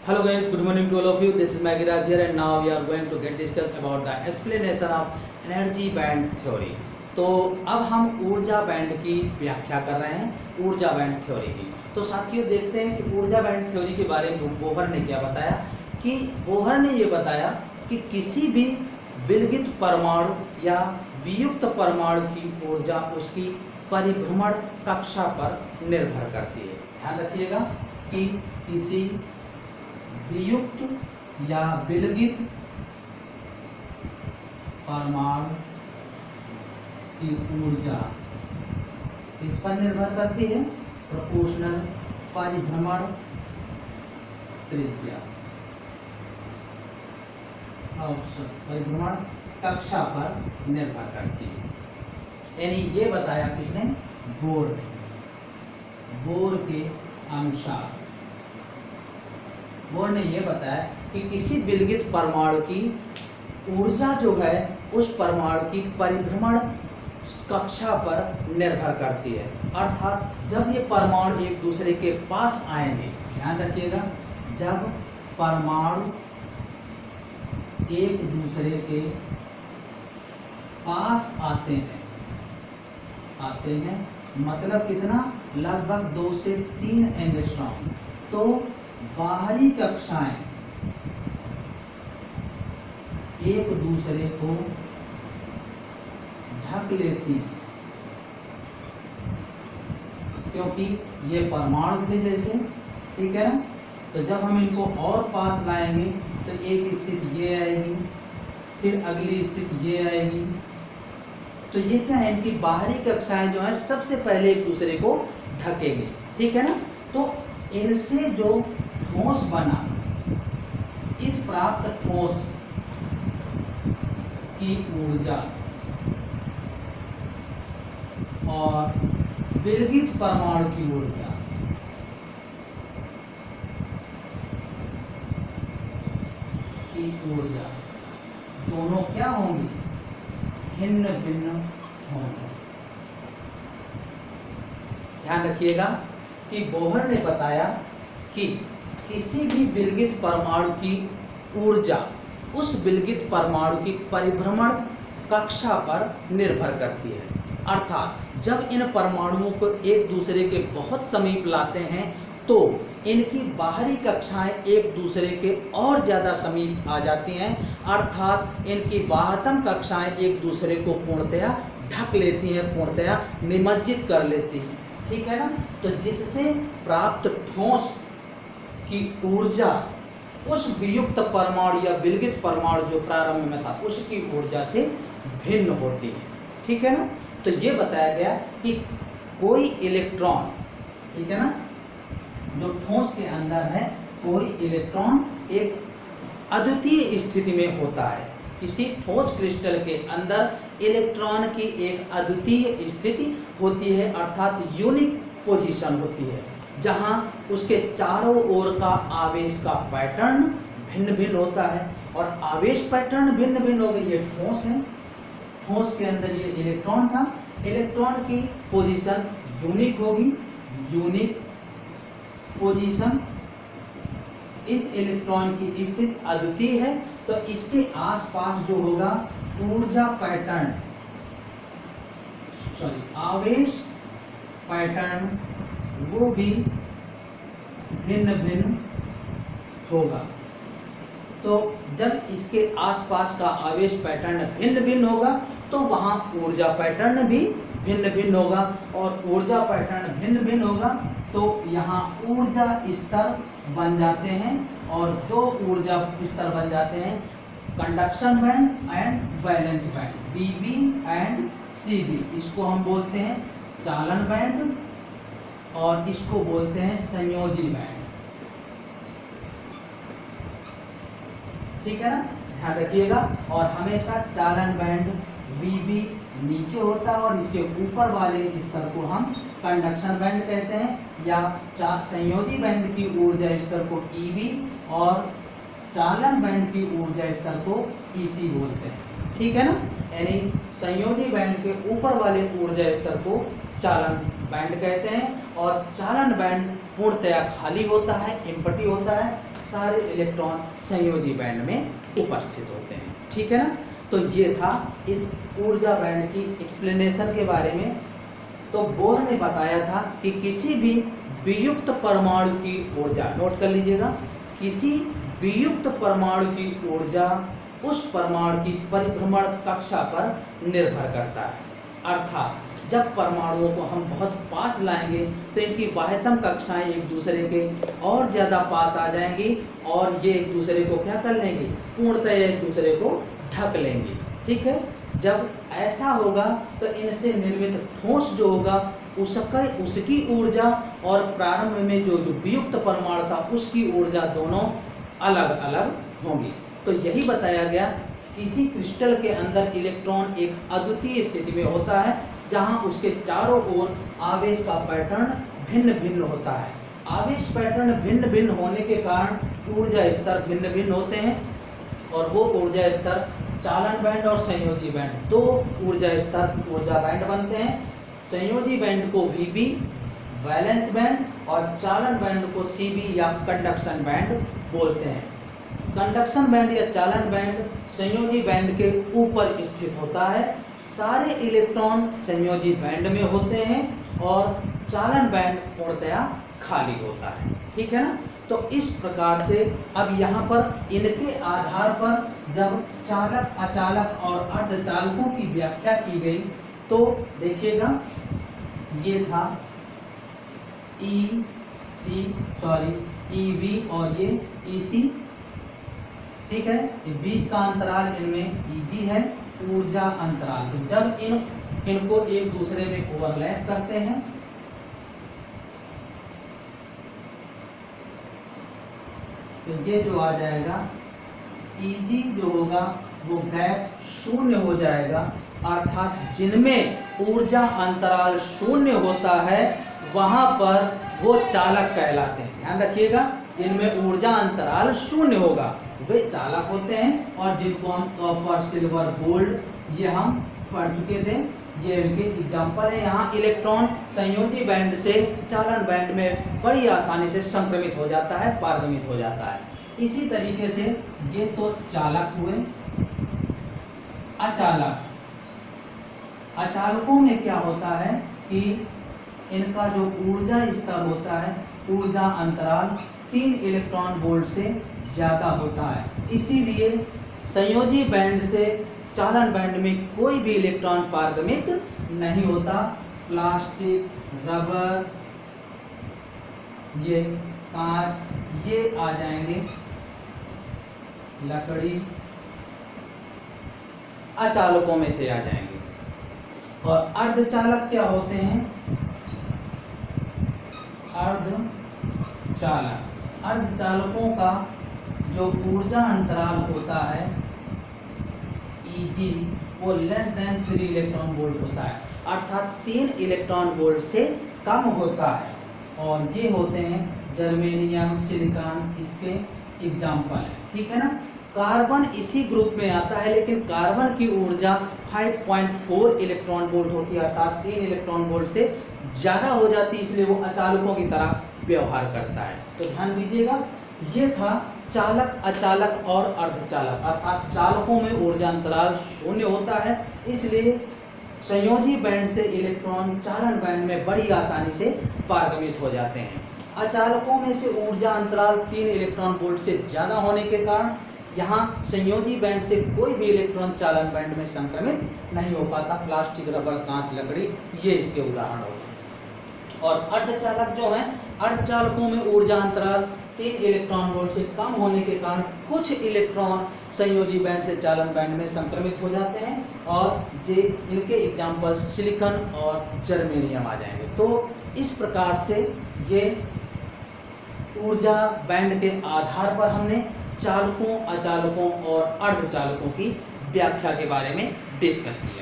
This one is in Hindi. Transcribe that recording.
Hello guys, good morning to all of you. This is Maggie Raj here and now we are going to get discuss about the explanation of energy band theory. तो अब हम ऊर्जा बैंड की व्याख्या कर रहे हैं, ऊर्जा बैंड थ्योरी की। तो साथियों देखते हैं कि ऊर्जा बैंड थ्योरी के बारे में बोहर ने क्या बताया। कि बोहर ने ये बताया कि किसी भी विलगित परमाणु या वियुक्त परमाणु की ऊर्जा उसकी परिभ्रमण कक्षा पर निर्भर करती है। ध्यान रखिएगा कि किसी वियुक्त या विलगित परमाणु की ऊर्जा इस पर निर्भर करती है, प्रोपोर्शनल परिभ्रमण त्रिज्या परिभ्रमण कक्षा पर निर्भर करती है। यानी ये बताया किसने? बोर ने। बोर के अनुसार बोर ने यह बताया कि किसी विलगित परमाणु की ऊर्जा जो है उस परमाणु की परिभ्रमण कक्षा पर निर्भर करती है। अर्थात जब ये परमाणु एक दूसरे के पास आएंगे, ध्यान रखिएगा, जब परमाणु एक दूसरे के पास आते हैं मतलब कितना? लगभग 2 से 3 एंगस्ट्रॉम। तो बाहरी कक्षाएं एक दूसरे को ढक लेती हैं, क्योंकि ये परमाणु थे जैसे, ठीक है ना। तो जब हम इनको और पास लाएंगे तो एक स्थिति ये आएगी, फिर अगली स्थिति ये आएगी। तो ये क्या है? इनकी बाहरी कक्षाएं जो है सबसे पहले एक दूसरे को ढकेंगी, ठीक है ना। तो इनसे जो ठोस बना, इस प्राप्त ठोस की ऊर्जा और विलगित परमाणु की ऊर्जा दोनों क्या होंगी? भिन्न भिन्न होंगे। ध्यान रखिएगा कि बोहर ने बताया कि किसी भी विलगित परमाणु की ऊर्जा उस विलगित परमाणु की परिभ्रमण कक्षा पर निर्भर करती है। अर्थात जब इन परमाणुओं को एक दूसरे के बहुत समीप लाते हैं तो इनकी बाहरी कक्षाएं एक दूसरे के और ज़्यादा समीप आ जाती हैं। अर्थात इनकी बाह्यतम कक्षाएं एक दूसरे को पूर्णतया ढक लेती हैं, पूर्णतया निमज्जित कर लेती हैं, ठीक है ना। तो जिससे प्राप्त ठोस की ऊर्जा उस वियुक्त परमाणु या विलगित परमाणु जो प्रारंभ में था उसकी ऊर्जा से भिन्न होती है, ठीक है ना। तो ये बताया गया कि कोई इलेक्ट्रॉन, ठीक है ना, जो ठोस के अंदर है, कोई इलेक्ट्रॉन एक अद्वितीय स्थिति में होता है। किसी ठोस क्रिस्टल के अंदर इलेक्ट्रॉन की एक अद्वितीय स्थिति होती है, अर्थात यूनिक पोजीशन होती है, जहां उसके चारों ओर का आवेश का पैटर्न भिन्न भिन्न होता है। और आवेश पैटर्न भिन्न भिन्न हो गए। ये ठोस है, ठोस के अंदर ये इलेक्ट्रॉन था, इलेक्ट्रॉन की पोजीशन यूनिक होगी, यूनिक पोजीशन। इस इलेक्ट्रॉन की स्थिति अद्वितीय है, तो इसके आसपास जो होगा ऊर्जा पैटर्न, आवेश पैटर्न, वो भी भिन्न भिन्न होगा। तो जब इसके आसपास का आवेश पैटर्न भिन्न भिन्न होगा तो वहाँ ऊर्जा पैटर्न भी भिन्न भिन्न होगा। और ऊर्जा पैटर्न भिन्न भिन्न होगा तो यहाँ ऊर्जा स्तर बन जाते हैं, और 2 ऊर्जा स्तर बन जाते हैं, conduction band and valence band, BB and CB। इसको हम बोलते हैं चालन बैंड और इसको बोलते हैं संयोजी बैंड, ठीक है ना। ध्यान रखिएगा। और हमेशा चालन बैंड VB नीचे होता है और इसके ऊपर वाले स्तर को हम कंडक्शन बैंड कहते हैं, या संयोजी बैंड की ऊर्जा स्तर को EB और चालन बैंड की ऊर्जा स्तर को EC बोलते हैं, ठीक है ना। यानी संयोजी बैंड के ऊपर वाले ऊर्जा स्तर को चालन बैंड कहते हैं और चालन बैंड पूर्णतया खाली होता है, एम्प्टी होता है, सारे इलेक्ट्रॉन संयोजी बैंड में उपस्थित होते हैं। ठीक है ना। तो ये था इस ऊर्जा बैंड की एक्सप्लेनेशन के बारे में। तो बोर ने बताया था कि किसी भी वियुक्त परमाणु की ऊर्जा, नोट कर लीजिएगा, किसी वियुक्त परमाणु की ऊर्जा उस परमाणु की परिभ्रमण कक्षा पर निर्भर करता है। अर्थात जब परमाणुओं को हम बहुत पास लाएंगे तो इनकी बाह्यतम कक्षाएं एक दूसरे के और ज़्यादा पास आ जाएंगी और ये एक दूसरे को क्या कर लेंगे, पूर्णतः एक दूसरे को ढक लेंगे। ठीक है। जब ऐसा होगा तो इनसे निर्मित ठोस जो होगा उसकी ऊर्जा और प्रारंभ में जो वियुक्त परमाणु था उसकी ऊर्जा दोनों अलग अलग होंगी। तो यही बताया गया, किसी क्रिस्टल के अंदर इलेक्ट्रॉन एक अद्वितीय स्थिति में होता है जहां उसके चारों ओर आवेश का पैटर्न भिन्न भिन्न होता है। आवेश पैटर्न भिन्न भिन्न होने के कारण ऊर्जा स्तर भिन्न भिन्न होते हैं और वो ऊर्जा स्तर चालन बैंड और संयोजी बैंड, दो ऊर्जा स्तर ऊर्जा बैंड बनते हैं। संयोजी बैंड को वीबी वैलेंस बैंड और चालन बैंड को सीबी या कंडक्शन बैंड बोलते हैं। कंडक्शन बैंड या चालन बैंड संयोजी बैंड के ऊपर स्थित होता है। सारे इलेक्ट्रॉन संयोजी बैंड में होते हैं और चालन बैंड पूर्णतया खाली होता है। ठीक है ना। तो इस प्रकार से अब यहाँ पर इनके आधार पर जब चालक, अचालक और अर्धचालकों की व्याख्या की गई तो देखिएगा, ये था ईवी और ये ईसी। ठीक है। बीच का अंतराल इनमें ईजी है, ऊर्जा अंतराल। तो जब इनको एक दूसरे में ओवरलैप करते हैं तो ये जो आ जाएगा ईजी जो होगा वो गैप शून्य हो जाएगा। अर्थात जिनमें ऊर्जा अंतराल शून्य होता है वहां पर वो चालक कहलाते हैं। ध्यान रखिएगा, जिनमें ऊर्जा अंतराल शून्य होगा वे चालक होते हैं। और जिनको हम कॉपर, सिल्वर, गोल्ड ये हम पढ़ चुके थे, ये इनके एग्जाम्पल है। यहाँ इलेक्ट्रॉन संयोजी बैंड से चालन बैंड में बड़ी आसानी से संक्रमित हो जाता है, पारगमित हो जाता है। इसी तरीके से ये तो चालक हुए। अचालक, अचालकों में क्या होता है कि इनका जो ऊर्जा स्तर होता है, ऊर्जा अंतराल 3 इलेक्ट्रॉन वोल्ट से ज़्यादा होता है। इसीलिए संयोजी बैंड से चालन बैंड में कोई भी इलेक्ट्रॉन पारगमित नहीं होता। प्लास्टिक, रबर, ये कांच, ये आ जाएंगे, लकड़ी, अचालकों में से आ जाएंगे। और अर्धचालक क्या होते हैं? अर्धचालक, अर्धचालकों का जो ऊर्जा अंतराल होता है Eg वो लेस देन 3 इलेक्ट्रॉन वोल्ट होता है। अर्थात 3 इलेक्ट्रॉन वोल्ट से कम होता है। और ये होते हैं जर्मेनियम, सिलिकॉन, इसके एग्जाम्पल है। ठीक है ना। कार्बन इसी ग्रुप में आता है, लेकिन कार्बन की ऊर्जा 5.4 इलेक्ट्रॉन वोल्ट होती है, अर्थात 3 इलेक्ट्रॉन वोल्ट से ज़्यादा हो जाती है, इसलिए वो अचालकों की तरह व्यवहार करता है। तो ध्यान दीजिएगा, ये था चालक, अचालक और अर्धचालक। अर्थात चालकों में ऊर्जा अंतराल शून्य होता है, इसलिए संयोजी बैंड से इलेक्ट्रॉन चालन बैंड में बड़ी आसानी से पारगमित हो जाते हैं। अचालकों में से ऊर्जा अंतराल 3 इलेक्ट्रॉन वोल्ट से ज़्यादा होने के कारण यहाँ संयोजी बैंड से कोई भी इलेक्ट्रॉन चालन बैंड में संक्रमित नहीं हो पाता। प्लास्टिक, रबर, कांच, लकड़ी, ये इसके उदाहरण हो गए। और अर्धचालक जो है, अर्धचालकों में ऊर्जा अंतराल 3 इलेक्ट्रॉन वोल्ट से कम होने के कारण कुछ इलेक्ट्रॉन संयोजी बैंड से चालन बैंड में संक्रमित हो जाते हैं। और जे इनके एग्जाम्पल सिलिकॉन और जर्मेनियम आ जाएंगे। तो इस प्रकार से ये ऊर्जा बैंड के आधार पर हमने चालकों, अचालकों और अर्धचालकों की व्याख्या के बारे में डिस्कस किया।